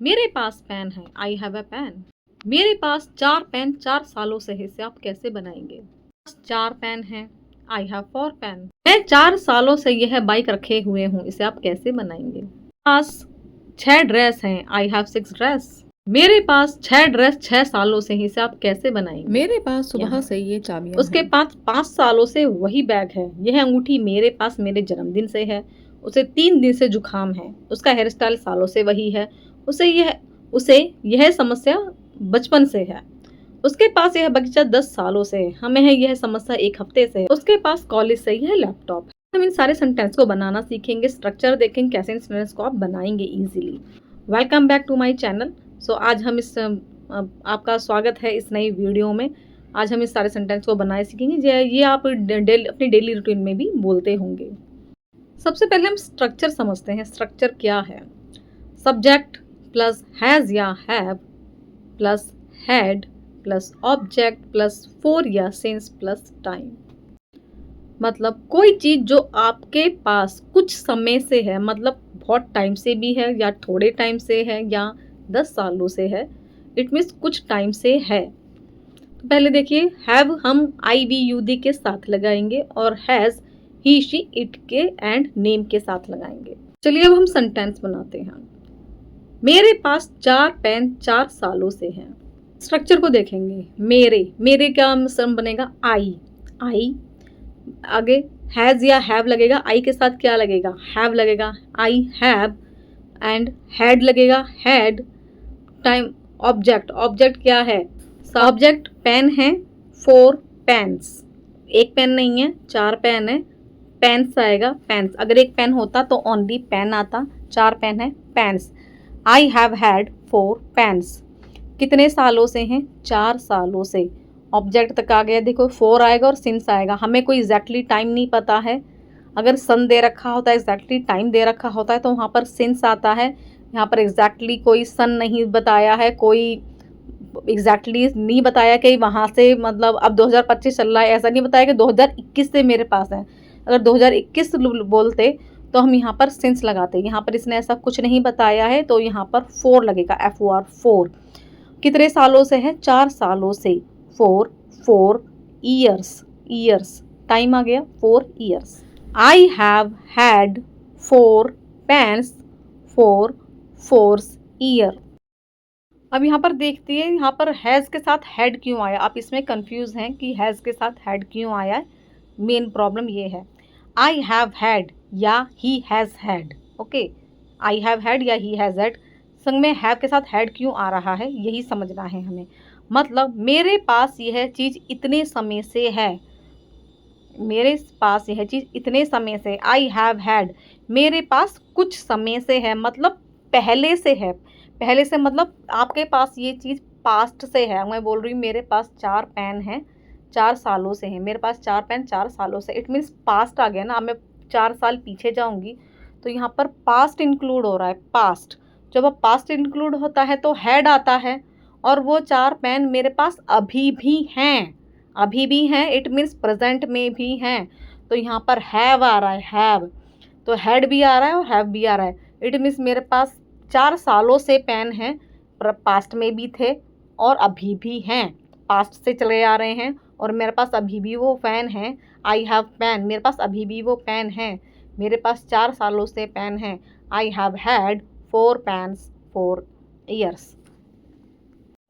मेरे पास पेन है, I have a pen. मेरे पास 4 पेन 4 सालों से है, इसे आप कैसे बनाएंगे? 4 पेन है, आई हैव 4 पेन। मैं 4 सालों से यह बाइक रखे हुए हूँ, इसे आप कैसे बनाएंगे? पास 6 ड्रेस हैं, आई हैव 6 ड्रेस। मेरे पास 6 ड्रेस 6 सालों से हैं, इसे आप कैसे बनाएंगे? मेरे पास सुबह से ये चाबियां उसके हैं। पास 5 सालों से वही बैग है। यह अंगूठी मेरे पास मेरे जन्मदिन से है। उसे 3 दिन से जुकाम है। उसका हेयर स्टाइल सालों से वही है। उसे यह समस्या बचपन से है। उसके पास यह बगीचा 10 सालों से है। हमें है यह समस्या 1 हफ्ते से है। उसके पास कॉलेज से यह लैपटॉप है। हम इन सारे सेंटेंस को बनाना सीखेंगे, स्ट्रक्चर देखेंगे कैसे इन सेंटेंस को आप बनाएंगे easily. Welcome back to my channel. So आज हम आपका स्वागत है इस नई वीडियो में। आज हम इस सारे सेंटेंस को बनाए सीखेंगे। ये आप अपनी डेली रूटीन में भी बोलते होंगे। सबसे पहले हम स्ट्रक्चर समझते हैं। स्ट्रक्चर क्या है? सब्जेक्ट प्लस हैज़ या have plus had plus object plus for या सिंस प्लस टाइम। मतलब कोई चीज़ जो आपके पास कुछ समय से है, मतलब बहुत टाइम से भी है या थोड़े टाइम से है या 10 सालों से है, इट मीन्स कुछ टाइम से है। तो पहले देखिए, हैव हम IVUD के साथ लगाएंगे और हैज़ ही शी इट के एंड नेम के साथ लगाएंगे। चलिए अब हम सेंटेंस बनाते हैं। मेरे पास 4 पेन 4 सालों से हैं। स्ट्रक्चर को देखेंगे। मेरे क्या सम बनेगा? आई। आगे हैज़ या हैव लगेगा। आई के साथ क्या लगेगा? हैव लगेगा। I have. एंड हैड लगेगा, हैड। टाइम ऑब्जेक्ट क्या है? ऑब्जेक्ट पेन है, 4 पेन्स। एक पेन नहीं है, 4 पेन है। पेन्स आएगा, पेन्स। अगर एक पेन होता तो ओनली पेन आता, 4 पेन है, pens. I have had 4 pens. कितने सालों से हैं? 4 सालों से। ऑब्जेक्ट तक आ गया, देखो 4 आएगा और सिंस आएगा। हमें कोई एग्जैक्टली टाइम नहीं पता है। अगर सन दे रखा होता है, एग्जैक्टली टाइम दे रखा होता है तो वहाँ पर सिंस आता है। यहाँ पर एग्जैक्टली कोई सन नहीं बताया है, कोई एग्जैक्टली नहीं बताया कि वहाँ से, मतलब अब 2025 चल रहा है, ऐसा नहीं बताया कि 2021 से मेरे पास है। अगर 2021 बोलते तो हम यहाँ पर सिंस लगाते। यहाँ पर इसने ऐसा कुछ नहीं बताया है तो यहाँ पर 4 लगेगा, FOR 4। कितने सालों से है? 4 सालों से। 4 ईयर्स टाइम आ गया, 4 years. I have had 4 pens for 4 year. अब यहाँ पर देखते हैं, यहाँ पर हैज़ के साथ हैड क्यों आया? आप इसमें कंफ्यूज हैं कि हैज़ के साथ हैड क्यों आया है। मेन प्रॉब्लम ये है, आई हैव हैड या he has had. Okay, I have had या ही हैज़ हैड, संग में हैव के साथ हैड क्यों आ रहा है, यही समझना है हमें। मतलब मेरे पास यह चीज़ इतने समय से है। मेरे पास यह चीज़ इतने समय से, आई हैव हैड, मेरे पास कुछ समय से है, मतलब पहले से है। पहले से मतलब आपके पास ये चीज़ पास्ट से है। मैं बोल रही हूँ मेरे पास 4 पेन हैं, 4 सालों से हैं। मेरे पास 4 पेन 4 सालों से, इट मीन्स पास्ट आ गया ना। अब मैं 4 साल पीछे जाऊँगी तो यहाँ पर पास्ट इंक्लूड हो रहा है, पास्ट। जब अब पास्ट इंक्लूड होता है तो हैड आता है, और वो 4 पेन मेरे पास अभी भी हैं, इट मीन्स प्रेजेंट में भी हैं। तो यहाँ पर हैव आ रहा है, हैव। तो हैड भी आ रहा है और हैव भी आ रहा है। इट मीन्स मेरे पास 4 सालों से पेन हैं, पास्ट में भी थे और अभी भी हैं। पास्ट से चले आ रहे हैं और मेरे पास अभी भी वो पेन हैं। आई हैव पेन, मेरे पास अभी भी वो पेन हैं। मेरे पास 4 सालों से पेन हैं। I have had 4 pens for years.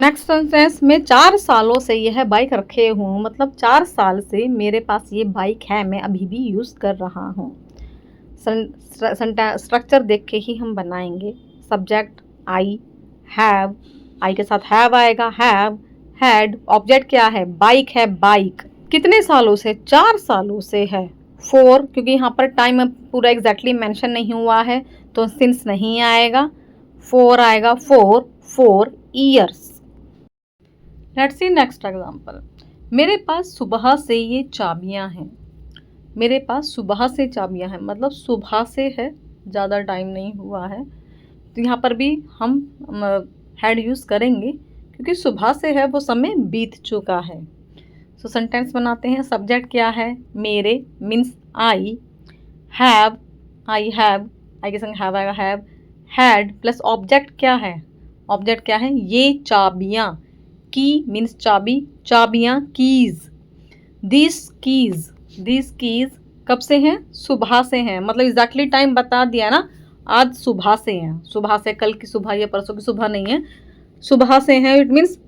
Next sentence में 4 सालों से यह बाइक रखे हूँ, मतलब 4 साल से मेरे पास ये बाइक है, मैं अभी भी यूज़ कर रहा हूँ। स्ट्रक्चर देख के ही हम बनाएंगे। सब्जेक्ट आई हैव, आई के साथ हैव आएगा, हैव हैड। ऑब्जेक्ट क्या है? बाइक है, बाइक। कितने सालों से? 4 सालों से है। 4, क्योंकि यहाँ पर टाइम पूरा एग्जैक्टली मेंशन नहीं हुआ है तो सिंस नहीं आएगा, 4 आएगा, 4 years. Let's see next example. मेरे पास सुबह से ये चाबियां हैं। मेरे पास सुबह से चाबियां हैं, मतलब सुबह से है, ज़्यादा टाइम नहीं हुआ है। तो यहाँ पर भी हम हैड यूज़ करेंगे क्योंकि सुबह से है, वो समय बीत चुका है। सो सेंटेंस बनाते हैं। सब्जेक्ट क्या है? मेरे, मीन्स आई हैव, आई के संग हैव आएगा, हैव हैड प्लस ऑब्जेक्ट क्या है? ऑब्जेक्ट क्या है, ये चाबियाँ, की मीन्स चाबी, चाबियाँ, कीज, दिस कीज कब से हैं, सुबह से हैं, मतलब एग्जैक्टली टाइम बता दिया ना, आज सुबह से हैं, सुबह से, कल की सुबह या परसों की सुबह नहीं है, सुबह से हैं, इट मीन्स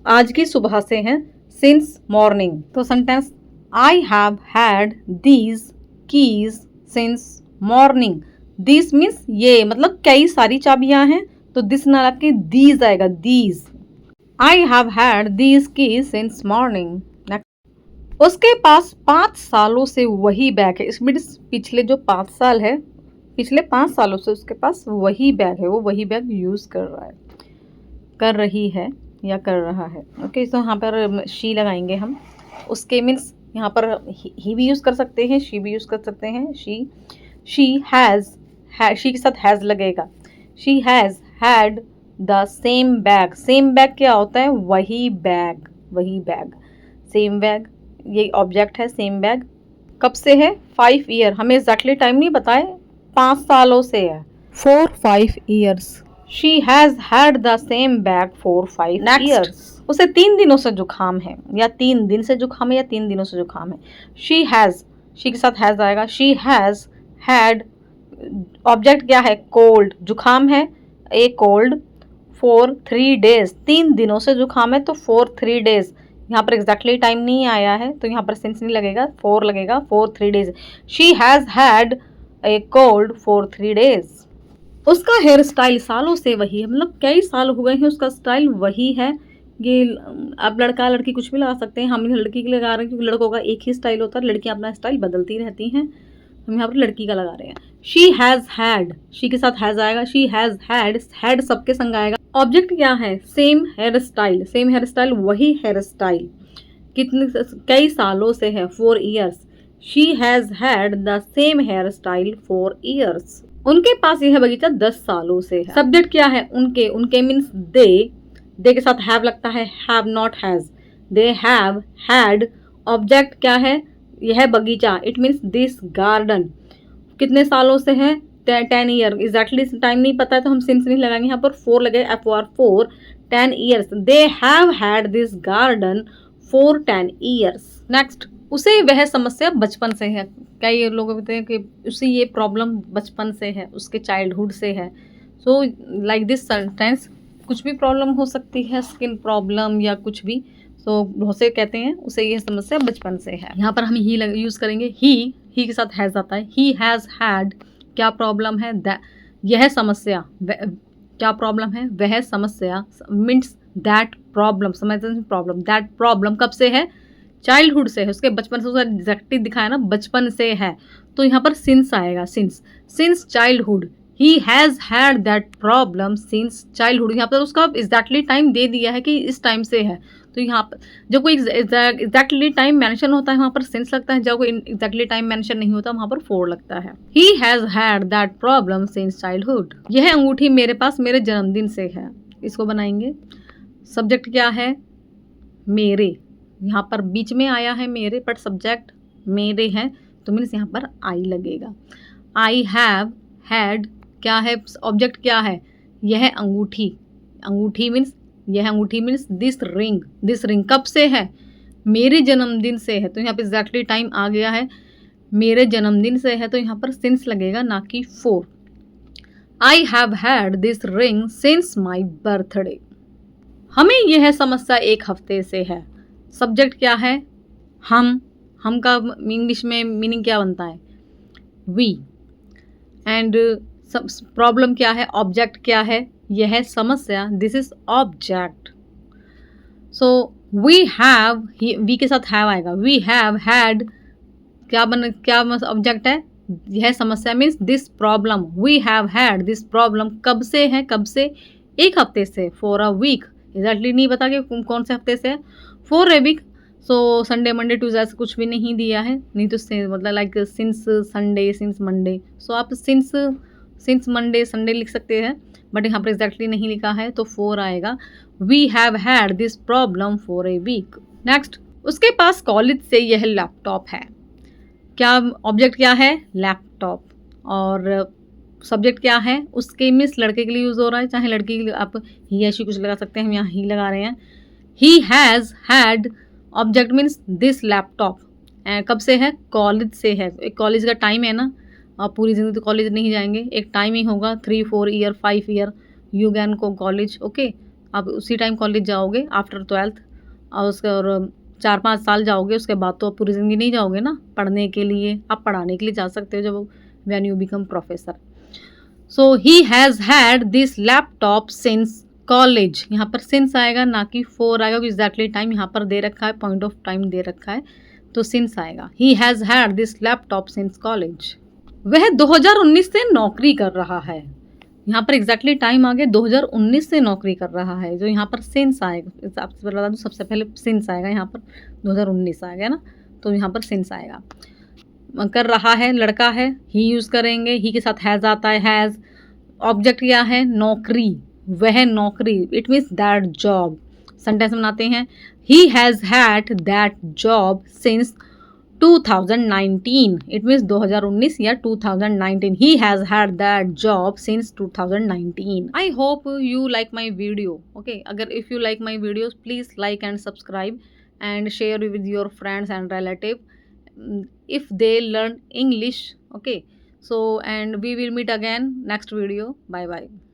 आज की सुबह से हैं, सिंस मॉर्निंग। तो sentence I have had these keys since morning, this means ये, मतलब कई सारी चाबियां हैं, तो दिस ना लग के दीज आएगा, these. I have had these keys since morning. उसके पास 5 सालों से वही बैग है, इस मीन्स पिछले जो 5 साल है, पिछले 5 सालों से उसके पास वही बैग है, वो वही बैग यूज कर रहा है, कर रही है या कर रहा है। ओके, तो यहाँ पर शी लगाएंगे हम, उसके मीन्स यहाँ पर ही भी यूज़ कर सकते हैं, शी भी यूज़ कर सकते हैं। शी हैज़, शी के साथ हैज़ लगेगा। She has had the same bag, same bag क्या होता है, वही बैग, वही बैग, सेम बैग, ये ऑब्जेक्ट है, सेम बैग कब से है, 5 ईयर, हमें एग्जैक्टली टाइम नहीं बताए, 5 सालों से है, 4-5 years. She has had the same bag for 5 years. उसे 3 दिनों से जुकाम है, या 3 दिन से जुकाम है, या 3 दिनों से जुकाम है। She has, she के साथ has आएगा। She has had, ऑब्जेक्ट क्या है, कोल्ड, जुकाम है, a cold for 3 days, 3 दिनों से जुकाम है, तो for 3 days, यहाँ पर एग्जैक्टली टाइम नहीं आया है, तो यहाँ पर सेंस नहीं लगेगा, for लगेगा, for 3 days। She has had a cold for 3 days. उसका हेयर स्टाइल सालों से वही है, मतलब कई साल हो गए हैं, उसका स्टाइल वही है। ये आप लड़का लड़की कुछ भी लगा सकते हैं, हम लड़की के लगा रहे हैं क्योंकि लड़कों का एक ही स्टाइल होता है, लड़कियां अपना स्टाइल बदलती रहती हैं, हम यहाँ पर लड़की का लगा रहे हैं। शी हैज़ हैड, शी के साथ हैज़ आएगा, शी हैज़ हैड सबके संग आएगा। ऑब्जेक्ट क्या है, same here style, same here style, वही हेयर स्टाइल, कितने, कई सालों से है, 4 years। She has had the same here style 4 years। उनके पास यह बगीचा 10 सालों से है। सब्जेक्ट क्या है, उनके, उनके मीन्स दे के साथ हैव लगता है, have not has, they have had. Object क्या है, यह बगीचा, इट मीन्स दिस गार्डन, कितने सालों से है, 10 ईयर, एग्जैक्टली टाइम नहीं पता है तो हम सिंस नहीं लगाएंगे, यहाँ पर 4 लगे, FOR 4, 10 years, they have had this garden for 10 years। Next, उसे वह समस्या बचपन से है, कई लोग कहते हैं कि उसे ये प्रॉब्लम बचपन से है, उसके चाइल्डहुड से है। सो लाइक दिस सेंटेंस, कुछ भी प्रॉब्लम हो सकती है, स्किन प्रॉब्लम या कुछ भी, तो बहुत से कहते हैं उसे यह समस्या बचपन से है। यहाँ पर हम ही यूज़ करेंगे, ही के साथ हैज़ आता है। ही हैज़ हैड, क्या प्रॉब्लम है, यह समस्या, क्या प्रॉब्लम है, वह समस्या, मीन्स दैट प्रॉब्लम, समझते प्रॉब्लम, दैट प्रॉब्लम कब से है, चाइल्डहुड से है, उसके बचपन से, उसका एग्जैक्टली दिखाया ना, बचपन से है, तो यहाँ पर सिंस आएगा, since childhood, he has had that problem since childhood. यहाँ पर उसका एग्जैक्टली टाइम दे दिया है कि इस टाइम से है, तो यहाँ पर जब कोई एग्जैक्टली टाइम मेंशन होता है वहाँ पर सिंस लगता है, जब कोई एग्जैक्टली टाइम मेंशन नहीं होता वहाँ पर 4 लगता है। He has had that problem since childhood. यह अंगूठी मेरे पास मेरे जन्मदिन से है, इसको बनाएंगे। सब्जेक्ट क्या है, मेरे, यहाँ पर बीच में आया है मेरे, बट सब्जेक्ट मेरे हैं, तो मीन्स यहाँ पर आई लगेगा। आई हैव हैड, क्या है, ऑब्जेक्ट क्या है, यह अंगूठी, अंगूठी मीन्स, यह अंगूठी means this ring, this ring कब से है, मेरे जन्मदिन से है, तो यहाँ पर एग्जैक्टली टाइम आ गया है, मेरे जन्मदिन से है, तो यहाँ पर सिंस लगेगा, ना कि 4। आई have had this ring since my birthday. हमें यह समस्या 1 हफ्ते से है। सब्जेक्ट क्या है, हम का इंग्लिश में मीनिंग क्या बनता है, वी। एंड प्रॉब्लम क्या है, ऑब्जेक्ट क्या है, यह समस्या, this is object. So we have, we के साथ हैव आएगा, वी हैव हैड, क्या ऑब्जेक्ट है, यह समस्या means this problem, we have had this problem कब से है, कब से, 1 हफ्ते से, फॉर अ वीक, एग्जैक्टली नहीं बता कि कौन से हफ्ते से है, for a week. So Sunday Monday Tuesday ऐसा कुछ भी नहीं दिया है, नहीं तो मतलब like since Sunday, since Monday, so आप सिंस मंडे संडे लिख सकते हैं, बट यहाँ पर एग्जैक्टली नहीं लिखा है, तो 4 आएगा। We have had this problem for a week. Next, उसके पास कॉलेज से यह लैपटॉप है, क्या ऑब्जेक्ट क्या है, लैपटॉप, और सब्जेक्ट क्या है उसके मीन्स लड़के के लिए यूज़ हो रहा है, चाहे लड़की के लिए आप ही ऐसी कुछ लगा सकते हैं, हम यहाँ ही लगा रहे हैं। He has had, object means this laptop, कब से है, कॉलेज से है। एक कॉलेज का टाइम है ना, आप पूरी ज़िंदगी तो कॉलेज नहीं जाएंगे, एक टाइम ही होगा 3 4 ईयर 5 ईयर यू कैन को कॉलेज, ओके। आप उसी टाइम कॉलेज जाओगे आफ्टर 12th, और उसके और 4-5 साल जाओगे, उसके बाद तो आप पूरी ज़िंदगी नहीं जाओगे ना पढ़ने के लिए, आप पढ़ाने के लिए जा सकते हो जब when you become professor. So he has had this laptop since college, यहाँ पर सिंस आएगा ना कि फॉर आएगा, क्योंकि एग्जैक्टली टाइम यहाँ पर दे रखा है, पॉइंट ऑफ टाइम दे रखा है, तो सिंस आएगा। He has had this laptop since college. वह 2019 से नौकरी कर रहा है, यहाँ पर एग्जैक्टली टाइम आ गया 2019 से नौकरी कर रहा है, जो यहाँ पर सिंस आएगा, आपसे बता दूँ सबसे पहले सिंस आएगा, यहाँ पर 2019 आ गया ना, तो यहाँ पर सिंस आएगा। कर रहा है लड़का है, ही यूज़ करेंगे, ही के साथ हैज़ आता है, हैज़। ऑब्जेक्ट क्या है, नौकरी, वह नौकरी, it means that job. Sentence बनाते हैं, he has had that job since 2019, it means 2019 या 2019, he has had that job since 2019. I hope you like my video, okay? अगर if you like my videos, please like and subscribe and share with your friends and relative if they learn English, okay? So and we will meet again next video. Bye bye.